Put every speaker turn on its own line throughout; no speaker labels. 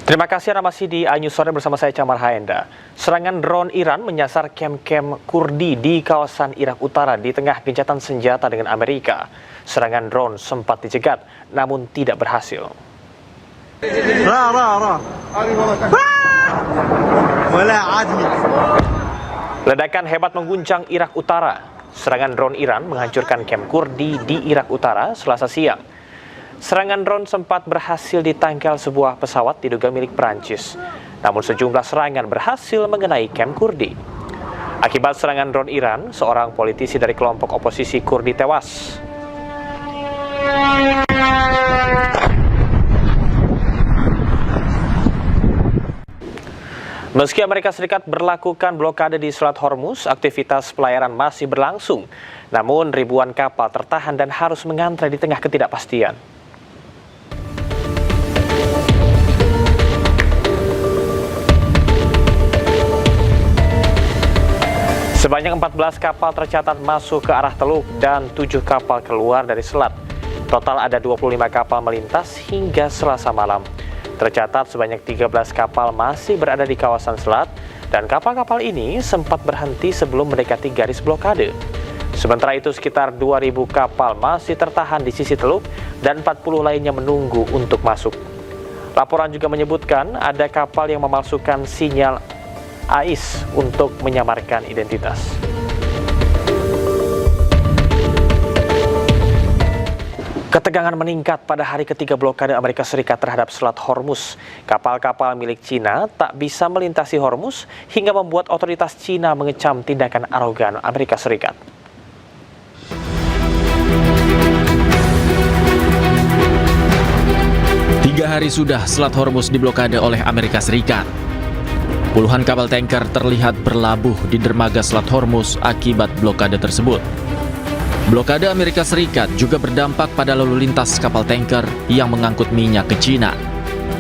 Terima kasih Anda masih di iNews Sore bersama saya Camar Haenda. Serangan drone Iran menyasar kem-kem Kurdi di kawasan Irak Utara di tengah gencatan senjata dengan Amerika. Serangan drone sempat dicegat namun tidak berhasil. Ledakan hebat mengguncang Irak Utara. Serangan drone Iran menghancurkan kem Kurdi di Irak Utara Selasa siang. Serangan drone sempat berhasil ditangkal sebuah pesawat diduga milik Perancis. Namun sejumlah serangan berhasil mengenai kem Kurdi. Akibat serangan drone Iran, seorang politisi dari kelompok oposisi Kurdi tewas. Meski Amerika Serikat berlakukan blokade di Selat Hormuz, aktivitas pelayaran masih berlangsung. Namun ribuan kapal tertahan dan harus mengantre di tengah ketidakpastian. Sebanyak 14 kapal tercatat masuk ke arah Teluk dan 7 kapal keluar dari selat. Total ada 25 kapal melintas hingga Selasa malam. Tercatat sebanyak 13 kapal masih berada di kawasan selat dan kapal-kapal ini sempat berhenti sebelum mendekati garis blokade. Sementara itu sekitar 2.000 kapal masih tertahan di sisi Teluk dan 40 lainnya menunggu untuk masuk. Laporan juga menyebutkan ada kapal yang memalsukan sinyal AIS untuk menyamarkan identitas. Ketegangan meningkat pada hari ketiga blokade Amerika Serikat terhadap Selat Hormuz. Kapal-kapal milik Cina tak bisa melintasi Hormuz hingga membuat otoritas Cina mengecam tindakan arogan Amerika Serikat.
Tiga hari sudah Selat Hormuz diblokade oleh Amerika Serikat. Puluhan kapal tanker terlihat berlabuh di dermaga Selat Hormuz akibat blokade tersebut. Blokade Amerika Serikat juga berdampak pada lalu lintas kapal tanker yang mengangkut minyak ke Cina.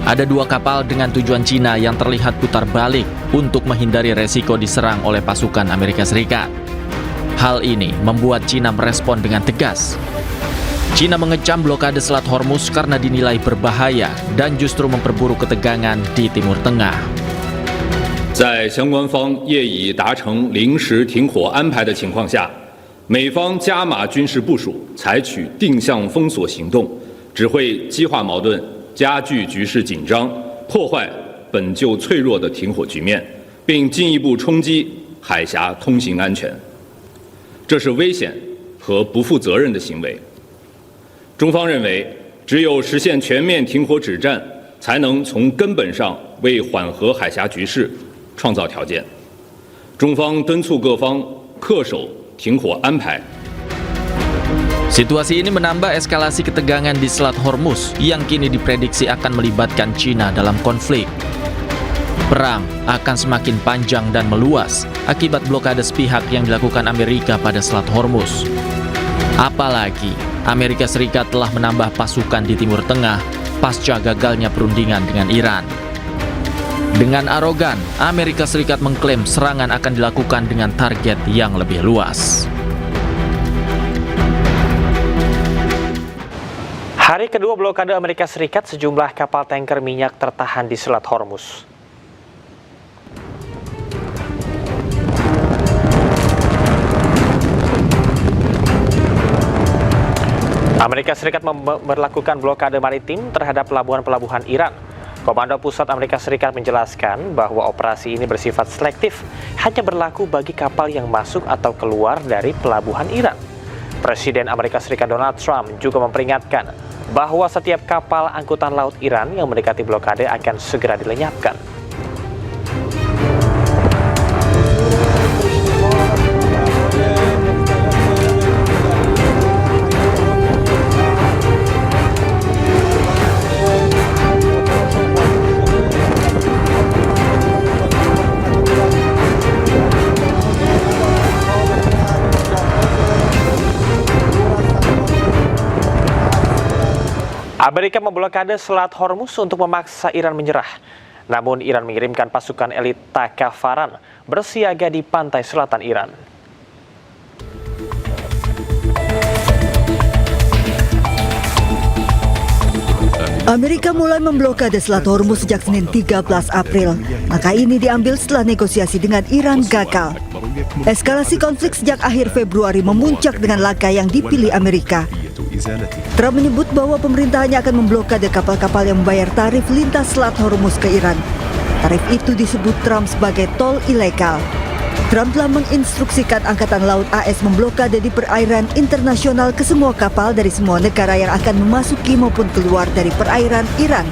Ada 2 kapal dengan tujuan Cina yang terlihat putar balik untuk menghindari resiko diserang oleh pasukan Amerika Serikat. Hal ini membuat Cina merespon dengan tegas. Cina mengecam blokade Selat Hormuz karena dinilai berbahaya dan justru memperburuk ketegangan di Timur Tengah.
在相关方业已达成临时停火安排的情况下，美方加码军事部署，采取定向封锁行动，只会激化矛盾，加剧局势紧张，破坏本就脆弱的停火局面，并进一步冲击海峡通行安全。这是危险和不负责任的行为。中方认为，只有实现全面停火止战，才能从根本上为缓和海峡局势 创造条件，中方敦促各方恪守停火安排。
Situasi ini menambah eskalasi ketegangan di Selat Hormuz yang kini diprediksi akan melibatkan Cina dalam konflik. Perang akan semakin panjang dan meluas akibat blokade sepihak yang dilakukan Amerika pada Selat Hormuz. Apalagi Amerika Serikat telah menambah pasukan di Timur Tengah pasca gagalnya perundingan dengan Iran. Dengan arogan, Amerika Serikat mengklaim serangan akan dilakukan dengan target yang lebih luas.
Hari kedua blokade Amerika Serikat, sejumlah kapal tanker minyak tertahan di Selat Hormuz. Amerika Serikat memperlakukan blokade maritim terhadap pelabuhan-pelabuhan Iran. Komando Pusat Amerika Serikat menjelaskan bahwa operasi ini bersifat selektif, hanya berlaku bagi kapal yang masuk atau keluar dari pelabuhan Iran. Presiden Amerika Serikat Donald Trump juga memperingatkan bahwa setiap kapal angkutan laut Iran yang mendekati blokade akan segera dilenyapkan. Amerika memblokade Selat Hormuz untuk memaksa Iran menyerah. Namun Iran mengirimkan pasukan elit Takafaran bersiaga di pantai selatan Iran.
Amerika mulai memblokade Selat Hormuz sejak Senin 13 April. Langkah ini diambil setelah negosiasi dengan Iran gagal. Eskalasi konflik sejak akhir Februari memuncak dengan langkah yang dipilih Amerika. Trump menyebut bahwa pemerintahannya akan memblokade kapal-kapal yang membayar tarif lintas Selat Hormuz ke Iran. Tarif itu disebut Trump sebagai tol ilegal. Trump telah menginstruksikan Angkatan Laut AS memblokade di perairan internasional ke semua kapal dari semua negara yang akan memasuki maupun keluar dari perairan Iran.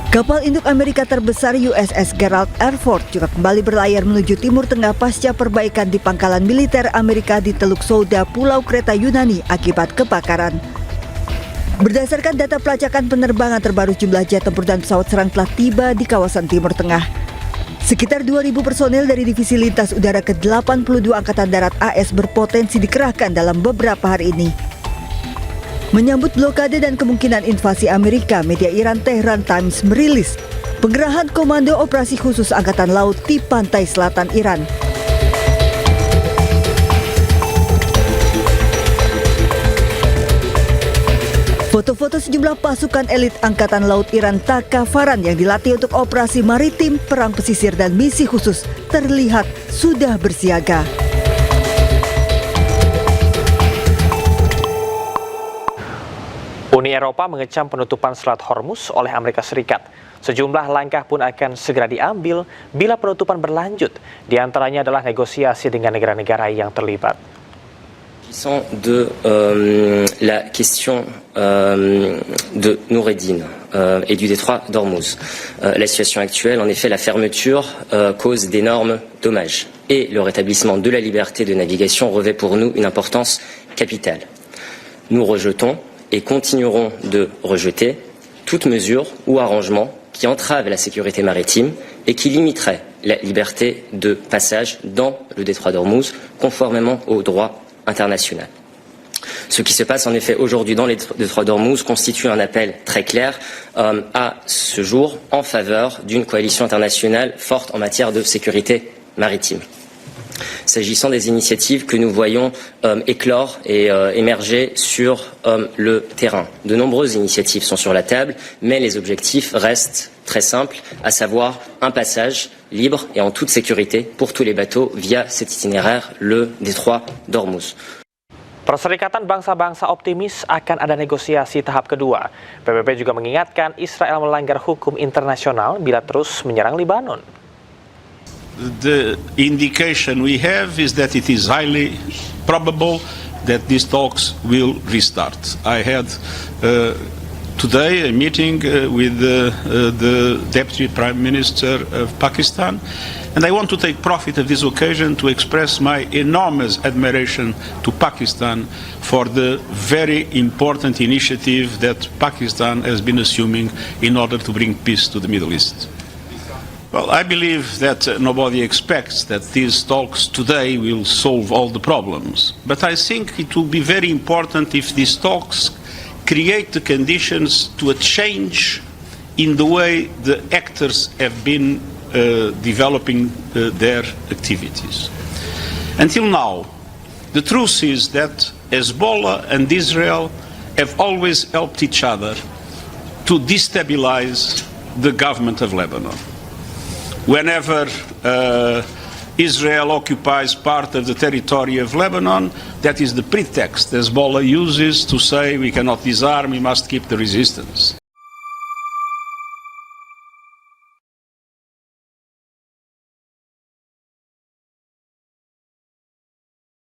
Kapal induk Amerika terbesar USS Gerald R. Ford juga kembali berlayar menuju Timur Tengah pasca perbaikan di pangkalan militer Amerika di Teluk Souda, Pulau Kreta Yunani akibat kebakaran. Berdasarkan data pelacakan penerbangan terbaru, jumlah jet tempur dan pesawat serang telah tiba di kawasan Timur Tengah. Sekitar 2.000 personel dari Divisi Lintas Udara ke-82 Angkatan Darat AS berpotensi dikerahkan dalam beberapa hari ini. Menyambut blokade dan kemungkinan invasi Amerika, media Iran Tehran Times merilis pengerahan Komando Operasi Khusus Angkatan Laut di pantai selatan Iran. Foto-foto sejumlah pasukan elit Angkatan Laut Iran Takafaran yang dilatih untuk operasi maritim, perang pesisir, dan misi khusus terlihat sudah bersiaga.
Uni Eropa mengecam penutupan Selat Hormuz oleh Amerika Serikat. Sejumlah langkah pun akan segera diambil bila penutupan berlanjut. Di antaranya adalah negosiasi dengan negara-negara yang terlibat.
De la question de Noureddin et du détroit d'Ormuz. La situation actuelle, en effet, la fermeture cause d'énormes dommages et le rétablissement de la liberté de navigation revêt pour nous une importance capitale. Nous rejetons et continuerons de rejeter toute mesure ou arrangement qui entrave la sécurité maritime et qui limiterait la liberté de passage dans le détroit d'Ormuz conformément au droit international. Ce qui se passe en effet aujourd'hui dans les détroits d'Ormuz constitue un appel très clair à ce jour en faveur d'une coalition internationale forte en matière de sécurité maritime. S'agissant des initiatives que nous voyons éclore et émerger sur le terrain, de nombreuses initiatives sont sur la table, mais les objectifs restent très simples, à savoir un passage libre et en toute sécurité pour tous les bateaux via cet itinéraire, le détroit d'Ormuz.
Perserikatan Bangsa-Bangsa optimis akan ada negosiasi tahap kedua. PBB juga mengingatkan Israel melanggar hukum internasional bila terus menyerang Libanon.
The indication we have is that it is highly probable that these talks will restart. I had today a meeting with the Deputy Prime Minister of Pakistan, and I want to take profit of this occasion to express my enormous admiration to Pakistan for the very important initiative that Pakistan has been assuming in order to bring peace to the Middle East. Well, I believe that nobody expects that these talks today will solve all the problems, but I think it will be very important if these talks create the conditions to a change in the way the actors have been developing their activities. Until now, the truth is that Hezbollah and Israel have always helped each other to destabilize the government of Lebanon. Whenever Israel occupies part of the territory of Lebanon, that is the pretext Hezbollah uses to say we cannot disarm, we must keep the resistance.